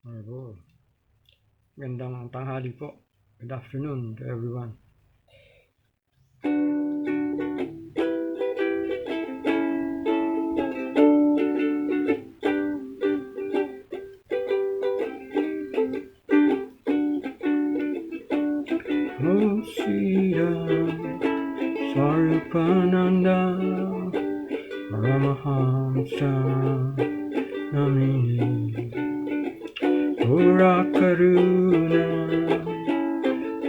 Ayun. Gandang tanghali po. Good afternoon to everyone. Oh, Sita, Swarupananda, Paramahamsa, Namini, Pura Karuna,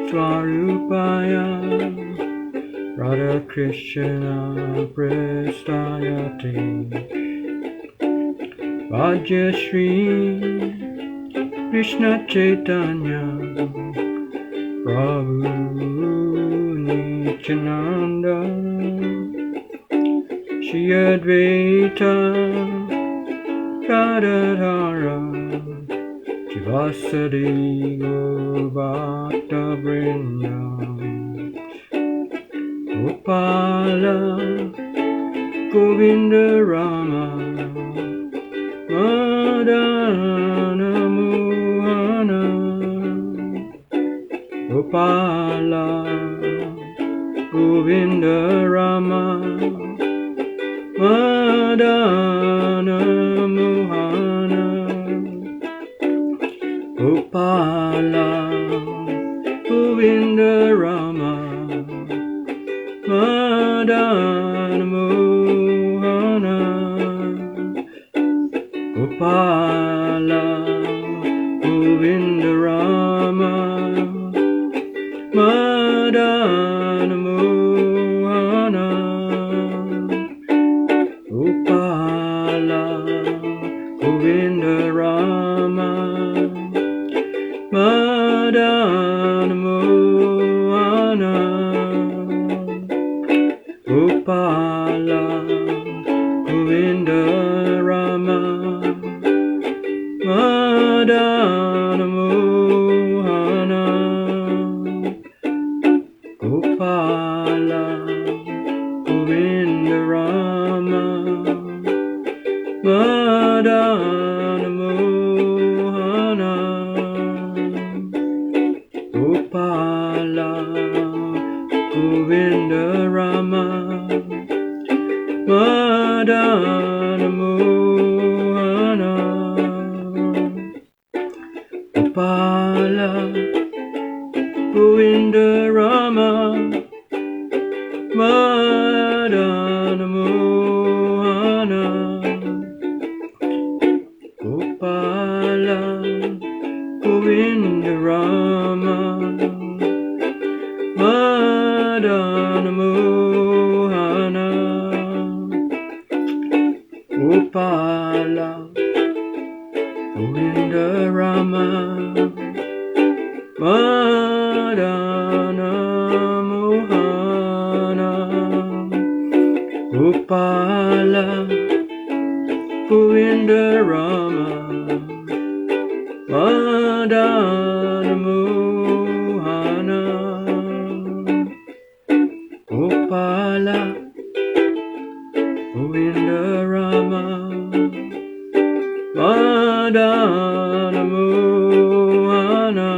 Swarupaya, Radha Krishna, Prestayate, Rajashri, Krishna Chaitanya, Prabhu Nityananda, Shri Advaita Gadadhara, Shivasadi Gaur Vrinda, Gopala Govinda Rama, Madana Mohana, Gopala Govinda Rama, Madana Mohana, Gopala Govinda Rama, Madana Mohana, Gopala Govinda Rama, Madana Mohana, Gopala Govinda Rama, Madana Mohana, Gopala Govinda Rama, Madana Mohana, Gopala Govinda Rama, Madana Mohana, Gopala Govinda Rama, Madana Mohana, Gopala Govinda Rama, Madana Mohana, Gopala Govinda Rama, Madana Mohana, Gopala Govinda Rama, Madana Mohana, Gopala Govinda Rama, Madana Mohana, Gopala Govinda Rama, Madana Mohana,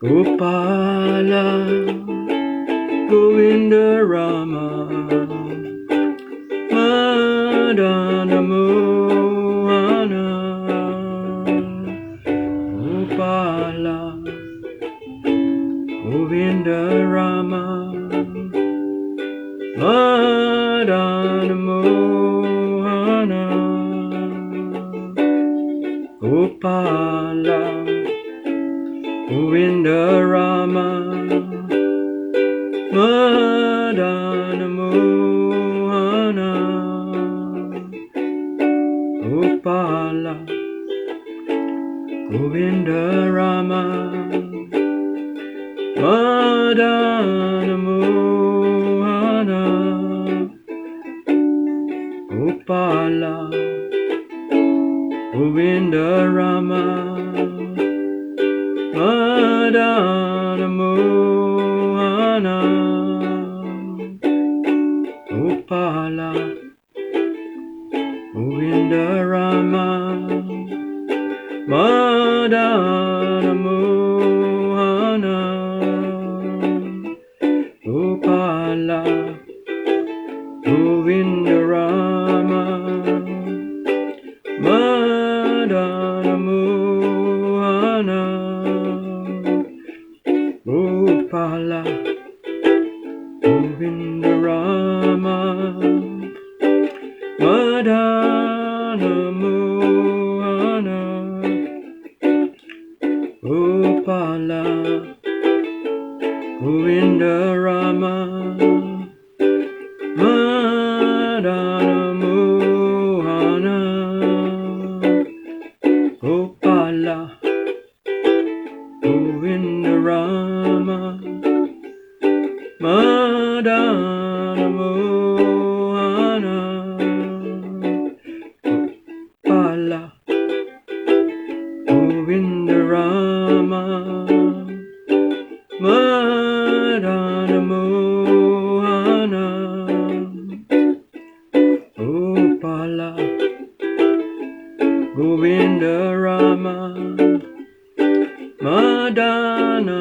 Gopala Govinda Rama, Madana Mohana, Gopala Govinda Rama, Madana Mohana, Gopala Govinda Rama, Madana Mohana, Gopala Govinda Rama, Madana Mohana, Gopala Govinda Rama, Madana Mohana, Gopala Govinda Rama, Madana Mohana Gopala Govinda Rama Madana Mohana Gopala Govinda Rama Madana Mohana Gopala Govinda Rama Madana Mohana Gopala Govinda Rama Madana Mohana Gopala Govinda Rama Madana Mohana Gopala Govinda Rama Madana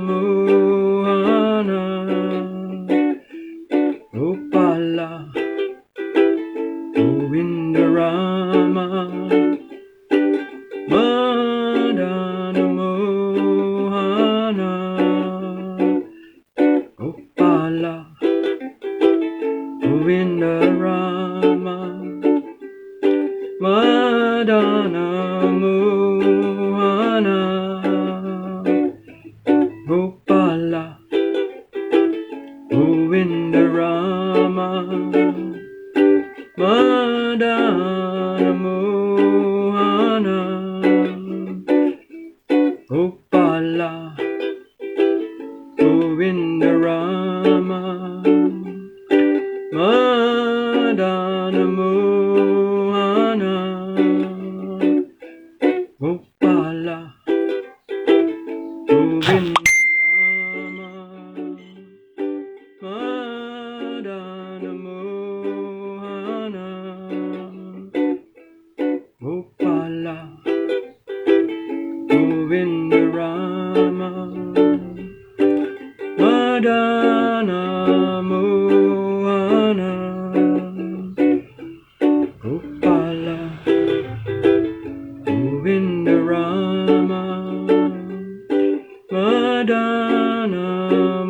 Mohana Gopala Govinda Rama Madana Mohana Gopala Govinda Rama Madana Mohana Gopala Govinda Rama Madana Mohana Gopala Govinda Rama Madana Mohana Gopala Govinda Rama Madana Mohana Gopala Govinda Rama Madana Mohana Gopala Govinda Rama Madana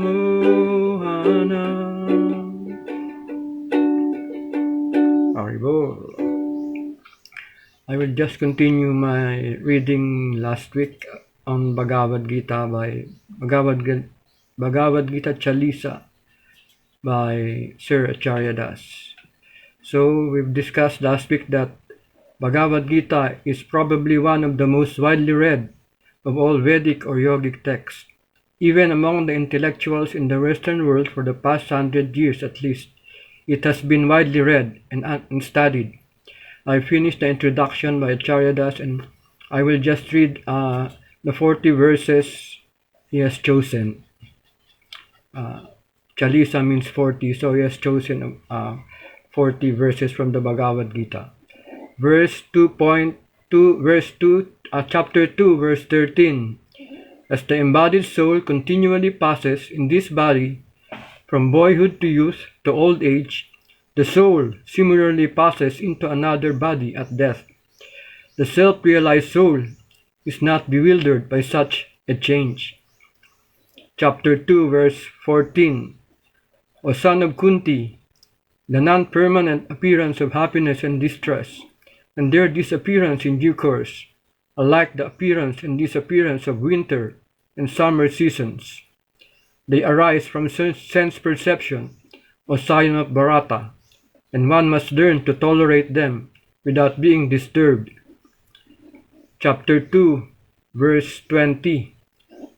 Mohana Haribol. I will just continue my reading last week on Bhagavad Gita by Bhagavad Gita Chalisa by Sir Acharya Das. So we've discussed last week that Bhagavad Gita is probably one of the most widely read of all Vedic or yogic texts. Even among the intellectuals in the Western world for the past 100 years at least, it has been widely read and studied. I finished the introduction by Acharya Das and I will just read the 40 verses he has chosen. Chalisa means 40, so he has chosen 40 verses from the Bhagavad Gita. Verse 2.2, chapter 2, verse 13. As the embodied soul continually passes in this body from boyhood to youth to old age, the soul similarly passes into another body at death. The self-realized soul is not bewildered by such a change. Chapter 2, verse 14. O son of Kunti, the non-permanent appearance of happiness and distress, and their disappearance in due course, are like the appearance and disappearance of winter and summer seasons. They arise from sense perception, O scion of Bharata, and one must learn to tolerate them without being disturbed. Chapter 2, verse 20.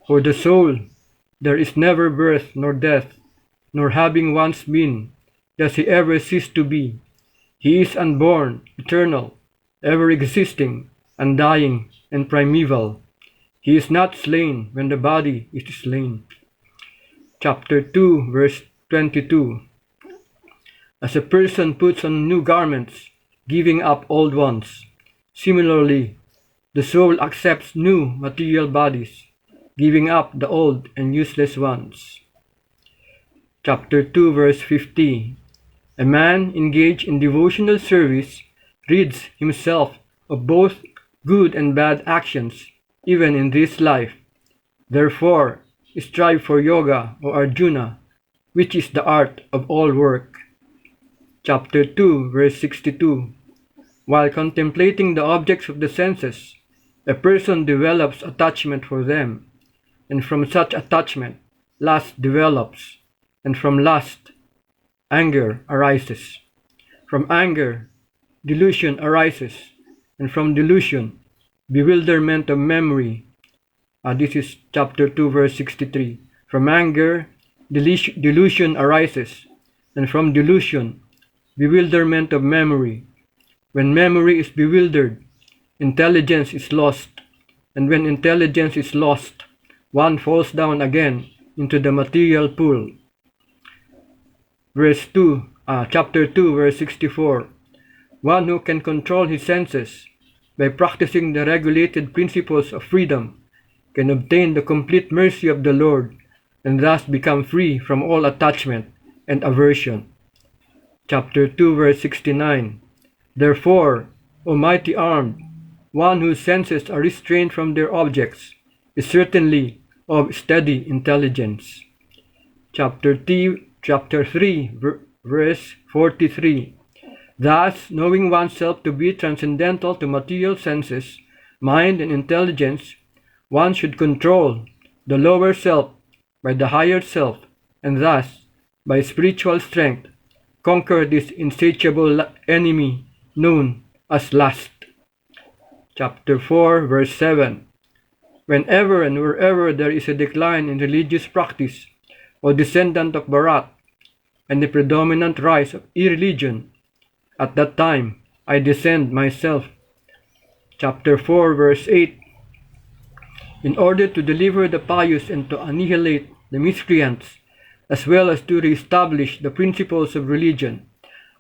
For the soul, there is never birth nor death, nor having once been, does he ever cease to be. He is unborn, eternal, ever existing, undying, and primeval. He is not slain when the body is slain. Chapter 2, verse 22. As a person puts on new garments, giving up old ones, similarly, the soul accepts new material bodies, giving up the old and useless ones. Chapter 2, verse 50. A man engaged in devotional service rids himself of both good and bad actions, even in this life. Therefore, strive for yoga, O Arjuna, which is the art of all work. Chapter 2, verse 62. While contemplating the objects of the senses, a person develops attachment for them, and from such attachment, lust develops, and from lust, anger arises. From anger, delusion arises, and from delusion, bewilderment of memory. This is chapter 2, verse 63. From anger, delusion arises, and from delusion, bewilderment of memory. When memory is bewildered, intelligence is lost, and when intelligence is lost, one falls down again into the material pool. Chapter 2, verse 64. One who can control his senses by practicing the regulated principles of freedom can obtain the complete mercy of the Lord and thus become free from all attachment and aversion. Chapter 2, verse 69. Therefore, O mighty armed, one whose senses are restrained from their objects is certainly of steady intelligence. Chapter 3, verse 43. Thus, knowing oneself to be transcendental to material senses, mind, and intelligence, one should control the lower self by the higher self, and thus, by spiritual strength, conquer this insatiable enemy known as lust. Chapter 4, verse 7. Whenever and wherever there is a decline in religious practice, O descendant of Bharat, and the predominant rise of irreligion, at that time I descend myself. Chapter 4, verse 8. In order to deliver the pious and to annihilate the miscreants, as well as to re-establish the principles of religion,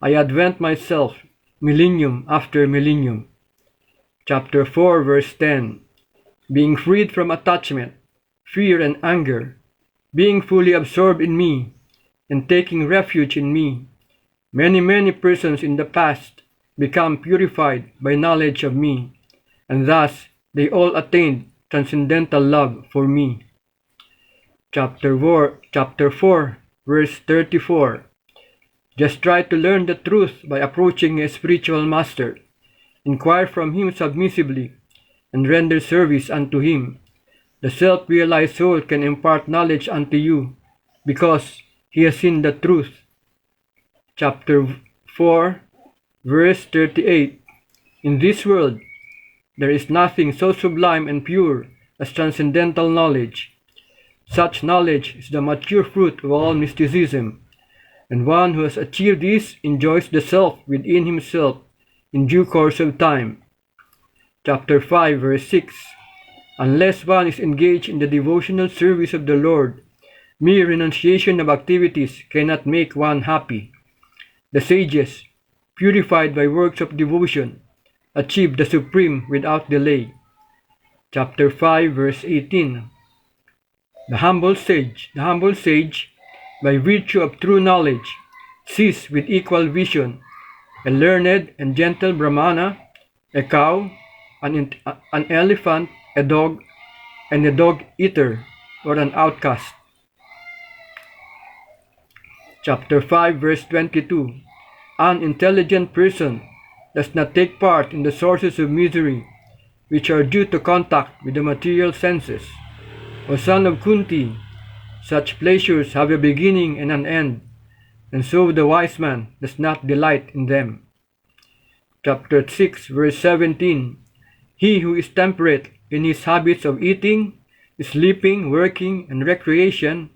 I advent myself millennium after millennium. Chapter 4, verse 10. Being freed from attachment, fear, and anger, being fully absorbed in me, and taking refuge in me, many persons in the past become purified by knowledge of me, and thus they all attained transcendental love for me. Chapter 4, verse 34. Just try to learn the truth by approaching a spiritual master. Inquire from him submissively, and render service unto him. The self-realized soul can impart knowledge unto you, because he has seen the truth. Chapter 4, verse 38. In this world, there is nothing so sublime and pure as transcendental knowledge. Such knowledge is the mature fruit of all mysticism, and one who has achieved this enjoys the self within himself in due course of time. Chapter 5, verse 6. Unless one is engaged in the devotional service of the Lord, mere renunciation of activities cannot make one happy. The sages, purified by works of devotion, achieve the supreme without delay. Chapter 5, verse 18. The humble sage, by virtue of true knowledge, sees with equal vision a learned and gentle Brahmana, a cow, an elephant, a dog, and a dog-eater, or an outcast. Chapter 5, verse 22. An intelligent person does not take part in the sources of misery, which are due to contact with the material senses. O son of Kunti, such pleasures have a beginning and an end, and so the wise man does not delight in them. Chapter 6, verse 17. He who is temperate in his habits of eating, sleeping, working, and recreation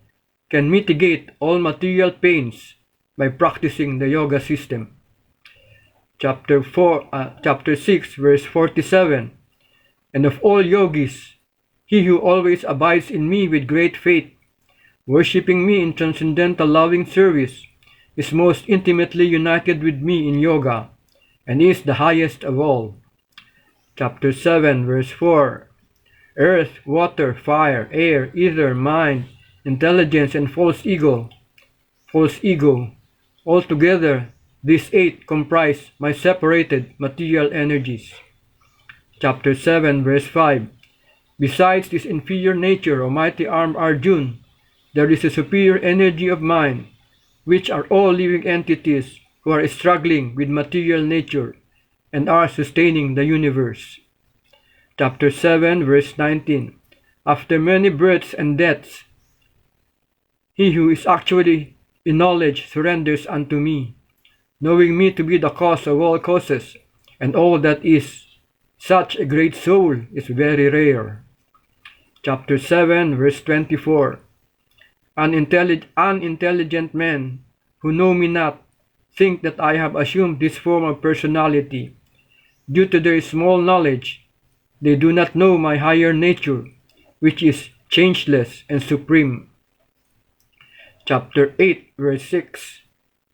can mitigate all material pains by practicing the yoga system. Chapter 6, verse 47. And of all yogis, he who always abides in me with great faith, worshipping me in transcendental loving service, is most intimately united with me in yoga, and is the highest of all. Chapter 7, verse 4. Earth, water, fire, air, ether, mind, intelligence, and false ego. Altogether, these 8 comprise my separated material energies. Chapter 7, verse 5. Besides this inferior nature, O mighty armed Arjun, there is a superior energy of mine, which are all living entities who are struggling with material nature and are sustaining the universe. Chapter 7, verse 19. After many births and deaths, he who is actually in knowledge surrenders unto me, knowing me to be the cause of all causes, and all that is. Such a great soul is very rare. Chapter 7, verse 24. Unintelligent men who know me not think that I have assumed this form of personality. Due to their small knowledge, they do not know my higher nature, which is changeless and supreme. Chapter 8, verse 6.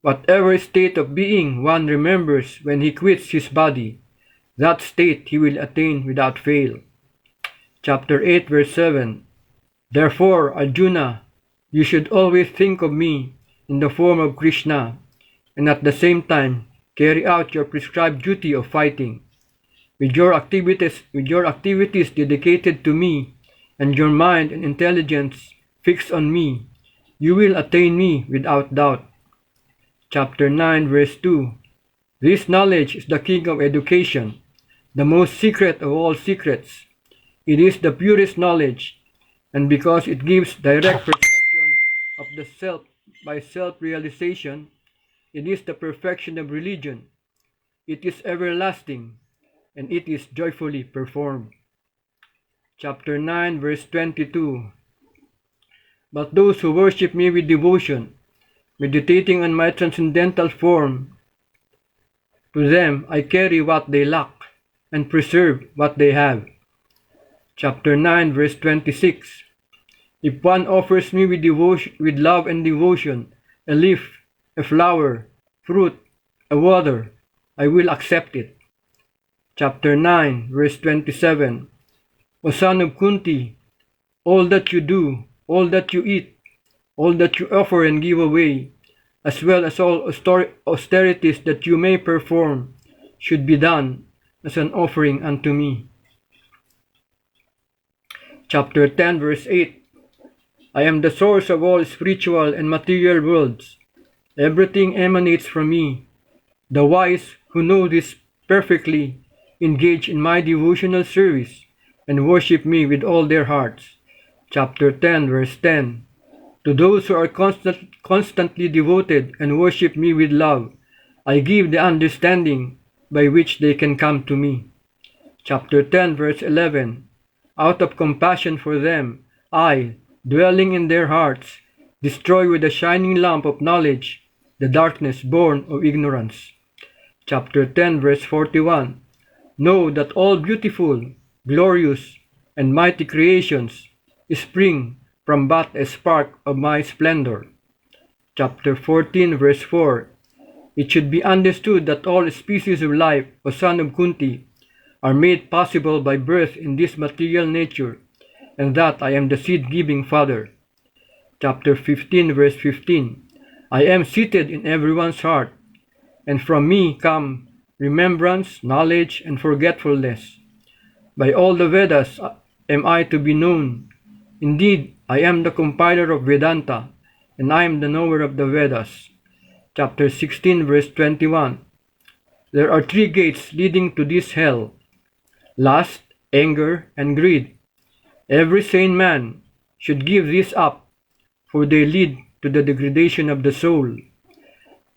Whatever state of being one remembers when he quits his body, that state he will attain without fail. Chapter 8, verse 7. Therefore, Arjuna, you should always think of me in the form of Krishna, and at the same time carry out your prescribed duty of fighting. With your activities dedicated to me, and your mind and intelligence fixed on me, you will attain me without doubt. Chapter 9, verse 2. This knowledge is the king of education, the most secret of all secrets. It is the purest knowledge, and because it gives direct perception of the self by self-realization, it is the perfection of religion. It is everlasting, and it is joyfully performed. Chapter 9, verse 22. But those who worship me with devotion, meditating on my transcendental form, to them I carry what they lack, and preserve what they have. Chapter 9, verse 26. If one offers me with love and devotion, a leaf, a flower, fruit, a water, I will accept it. Chapter 9, verse 27. O son of Kunti, all that you do, all that you eat, all that you offer and give away, as well as all austerities that you may perform, should be done as an offering unto me. Chapter 10, verse 8. I am the source of all spiritual and material worlds. Everything emanates from me. The wise who know this perfectly engage in my devotional service and worship me with all their hearts. Chapter 10, verse 10. To those who are constantly devoted and worship me with love, I give the understanding by which they can come to me. Chapter 10, verse 11. Out of compassion for them, I, dwelling in their hearts, destroy with a shining lamp of knowledge the darkness born of ignorance. Chapter 10, verse 41. Know that all beautiful, glorious, and mighty creations spring from but a spark of my splendor. Chapter 14, verse 4. It should be understood that all species of life, O son of Kunti, are made possible by birth in this material nature, and that I am the seed-giving Father. Chapter 15, verse 15. I am seated in everyone's heart, and from me come remembrance, knowledge, and forgetfulness. By all the Vedas am I to be known. Indeed, I am the compiler of Vedanta, and I am the knower of the Vedas. Chapter 16, verse 21. There are 3 gates leading to this hell: lust, anger, and greed. Every sane man should give these up, for they lead to the degradation of the soul.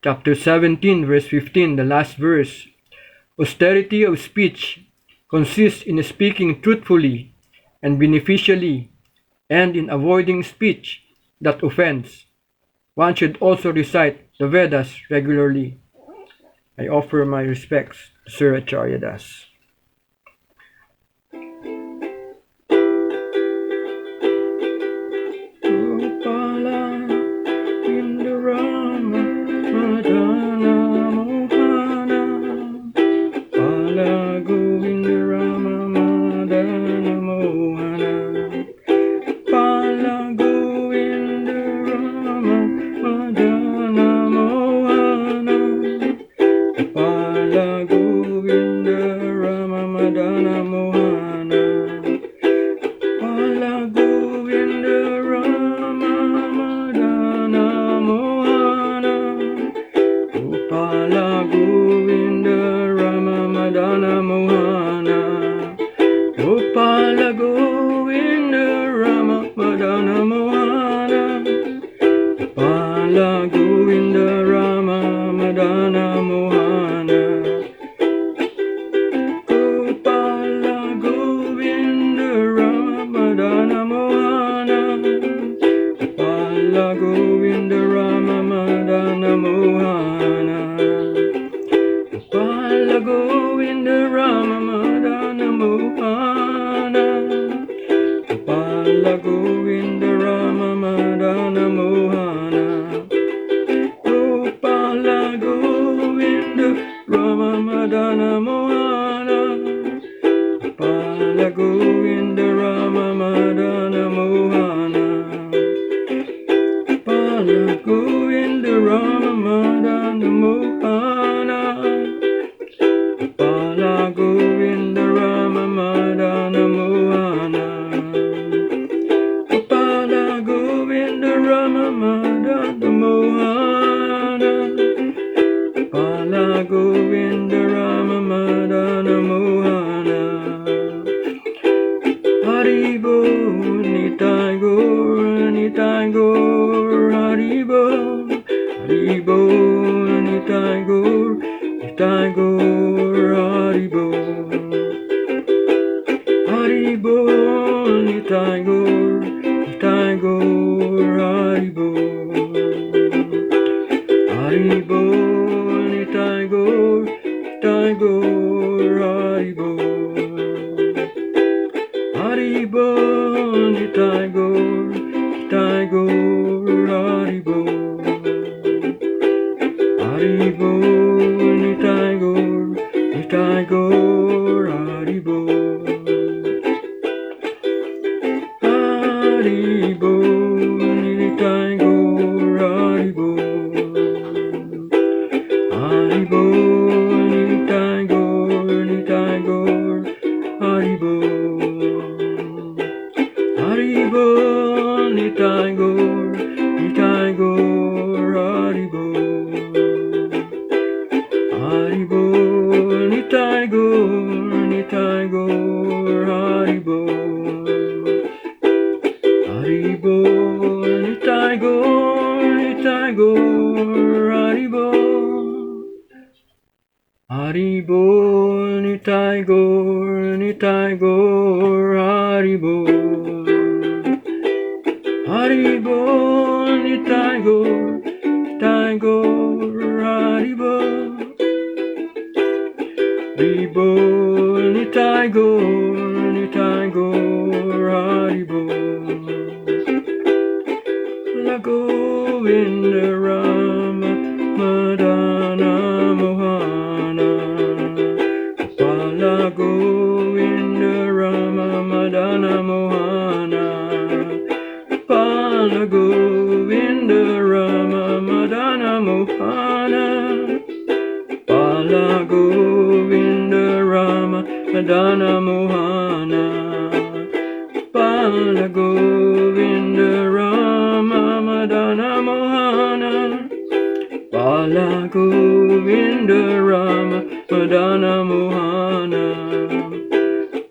Chapter 17, verse 15, the last verse. Austerity of speech consists in speaking truthfully and beneficially, and in avoiding speech that offends. One should also recite the Vedas regularly. I offer my respects to Sir Acharya Das. Govinda Rama Govinda Rama Madana Mohana Bala Govinda Rama Madana Mohana Gopala Govinda Rama Madana Mohana Gopala Govinda Rama Madana Mohana Gopala Govinda Rama Madana Mohana Gopala Govinda Rama Madana Mohana Gopala Govinda Rama Madana Mohana Gopala Govinda Rama Madana Mohana Gopala Govinda Rama Madana Mohana Gopala Govinda Rama Madana Mohana Gopala Govinda Rama Madana Mohana Gopala Govinda Rama Madana Mohana Gopala Govinda Rama Madana Mohana Gopala Govinda Rama Madana Mohana Gopala Govinda Rama Madana Mohana Haribo Nitai Gaur Nitai Gaur Haribo Haribo Nitai Gaur Nitai Gaur Haribo Haribo Nitai Gaur Nitai Gaur Haribo Haribo Nitai Gaur Nitai Gaur Haribo Haribo Nitai Gaur Nitai Gaur Haribo Haribo Nitai Gaur Nitai Gaur Haribo Haribo Nitai Gaur Haribo Haribo Nitai Gaur Nitai Gaur Haribo Haribo Nitai Gaur Nitai Gaur Haribo Haribo Nitai Gaur Nitai Gaur Haribo Haribo Nitai Gaur Nitai Gaur Haribo Haribo Nitai Gaur Nitai Gaur Haribo Haribo Nitai Gaur Nitai Gaur Haribo Haribo Nitai Gaur Nitai Gaur Haribo La Govinda Rama Madana Mohana Gopala Govinda Rama Madana Mohana Gopala Govinda Rama Madana Mohana Gopala Govinda Rama Madana Mohana Gopala Govinda Rama Madana Mohana Gopala Govinda Rama Madana Mohana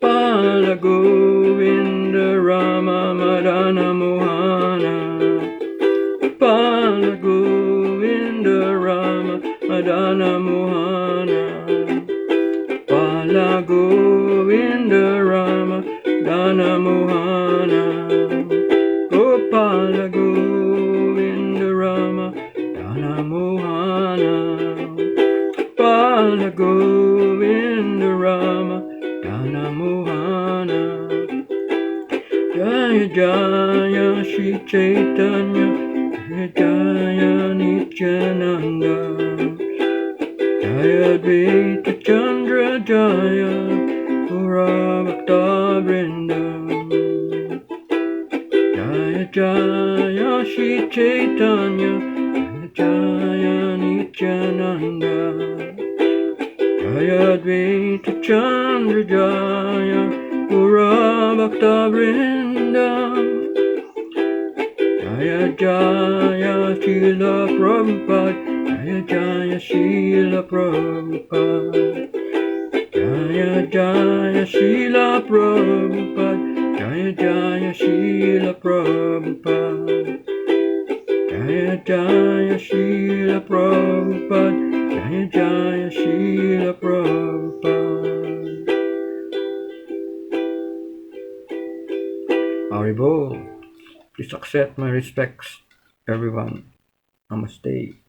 Gopala Govinda Rama Madana Mohana Gopala Govinda Rama Madana Mohana Gopala Govinda Rama Madana Mohana Gopala Govinda Rama Madana Mohana Gopala Govinda Rama Madana Mohana Jaya Jaya Shri Chaitanya Jaya Jaya Nityananda Jaya Advaita Chandra Jaya Pura Bhakta Vrinda Jaya Jaya Shri Chaitanya Jaya Jaya Nityananda Jaya Advaita Chandra Jaya Pura Bhakta Vrinda Jaya Jaya Srila Prabhupada Jaya Jaya Srila Prabhupada Jaya Jaya Srila Prabhupada Jaya Jaya Srila Prabhupada Jaya Jaya Srila Prabhupada Jaya Jaya Srila Prabhupada. Haribol. Please accept my respects, everyone. Namaste.